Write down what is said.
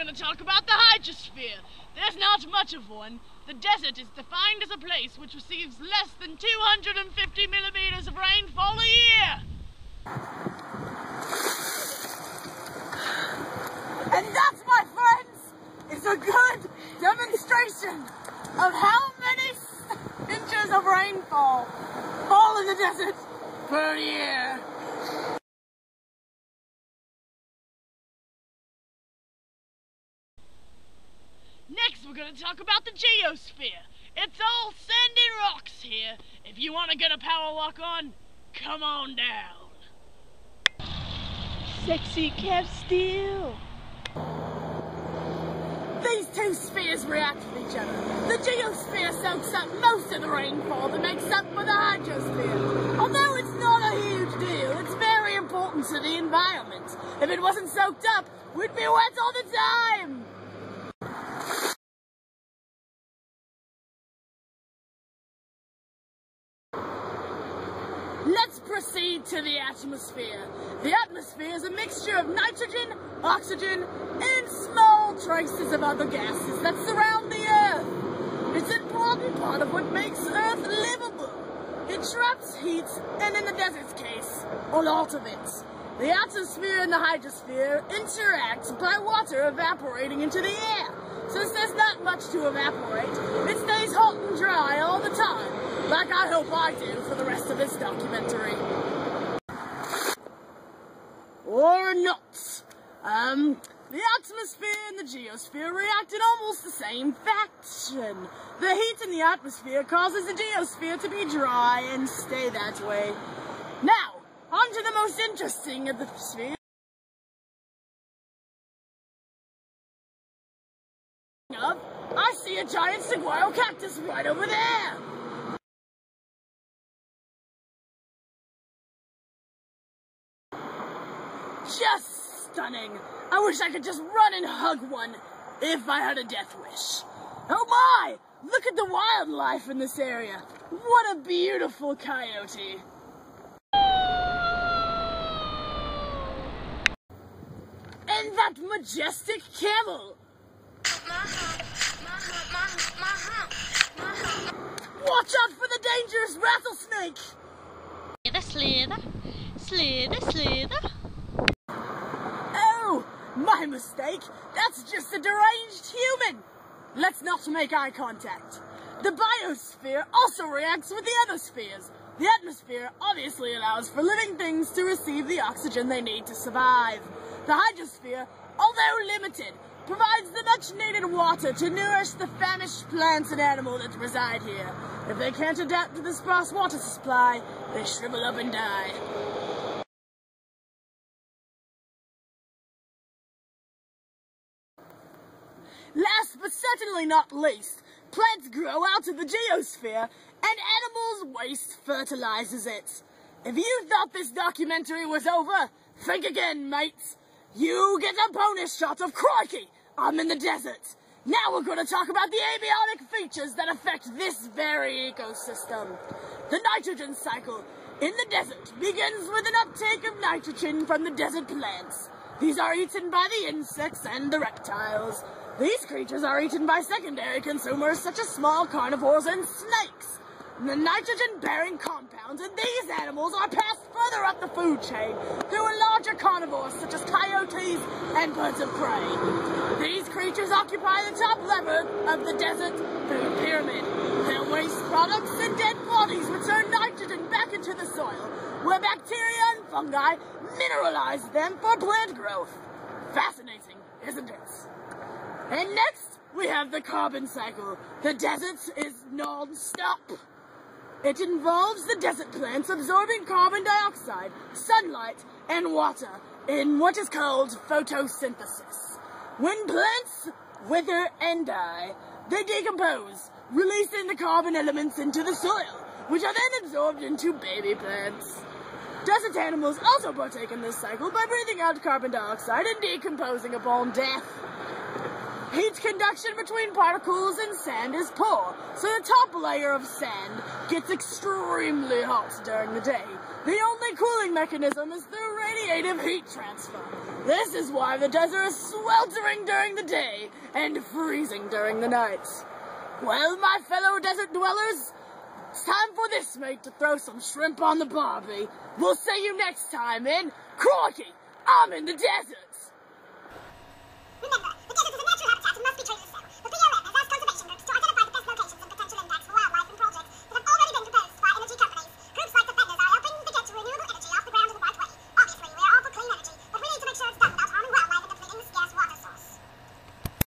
going to talk about the hydrosphere. There's not much of one. The desert is defined as a place which receives less than 250 millimeters of rainfall a year. And that, my friends, is a good demonstration of how many inches of rainfall fall in the desert per year. Next, we're going to talk about the geosphere. It's all sandy rocks here. If you want to get a power walk on, come on down. Sexy kept still. These two spheres react with each other. The geosphere soaks up most of the rainfall that makes up for the hydrosphere. Although it's not a huge deal, it's very important to the environment. If it wasn't soaked up, we'd be wet all the time. Let's proceed to the atmosphere. The atmosphere is a mixture of nitrogen, oxygen, and small traces of other gases that surround the Earth. It's an important part of what makes Earth livable. It traps heat, and in the desert's case, a lot of it. The atmosphere and the hydrosphere interact by water evaporating into the air. Since there's not much to evaporate, it stays hot and dry all the time, like I hope I do for the rest of this documentary. Or not. The atmosphere and the geosphere react in almost the same fashion. The heat in the atmosphere causes the geosphere to be dry and stay that way. Now, on to the most interesting of the spheres. I see a giant saguaro cactus right over there! Just stunning! I wish I could just run and hug one, if I had a death wish. Oh my! Look at the wildlife in this area! What a beautiful coyote! And that majestic camel! Watch out for the dangerous rattlesnake! Slither, slither, slither. Oh, my mistake. That's just a deranged human. Let's not make eye contact. The biosphere also reacts with the other spheres. The atmosphere obviously allows for living things to receive the oxygen they need to survive. The hydrosphere, although limited, provides the much-needed water to nourish the famished plants and animals that reside here. If they can't adapt to the sparse water supply, they shrivel up and die. Last but certainly not least, plants grow out of the geosphere, and animals' waste fertilizes it. If you thought this documentary was over, think again, mates. You get a bonus shot of Krikey. I'm in the desert. Now we're going to talk about the abiotic features that affect this very ecosystem. The nitrogen cycle in the desert begins with an uptake of nitrogen from the desert plants. These are eaten by the insects and the reptiles. These creatures are eaten by secondary consumers such as small carnivores and snakes. The nitrogen-bearing compounds in these animals are passed further up the food chain through a larger carnivores such as coyotes and birds of prey. These creatures occupy the top level of the desert food pyramid. Their waste products and dead bodies return nitrogen back into the soil, where bacteria and fungi mineralize them for plant growth. Fascinating, isn't it? And next, we have the carbon cycle. The desert is non-stop. It involves the desert plants absorbing carbon dioxide, sunlight, and water in what is called photosynthesis. When plants wither and die, they decompose, releasing the carbon elements into the soil, which are then absorbed into baby plants. Desert animals also partake in this cycle by breathing out carbon dioxide and decomposing upon death. Heat conduction between particles and sand is poor, so the top layer of sand gets extremely hot during the day. The only cooling mechanism is the radiative heat transfer. This is why the desert is sweltering during the day and freezing during the nights. Well, my fellow desert dwellers, it's time for this mate to throw some shrimp on the barbie. We'll see you next time in Krikey, I'm in the desert.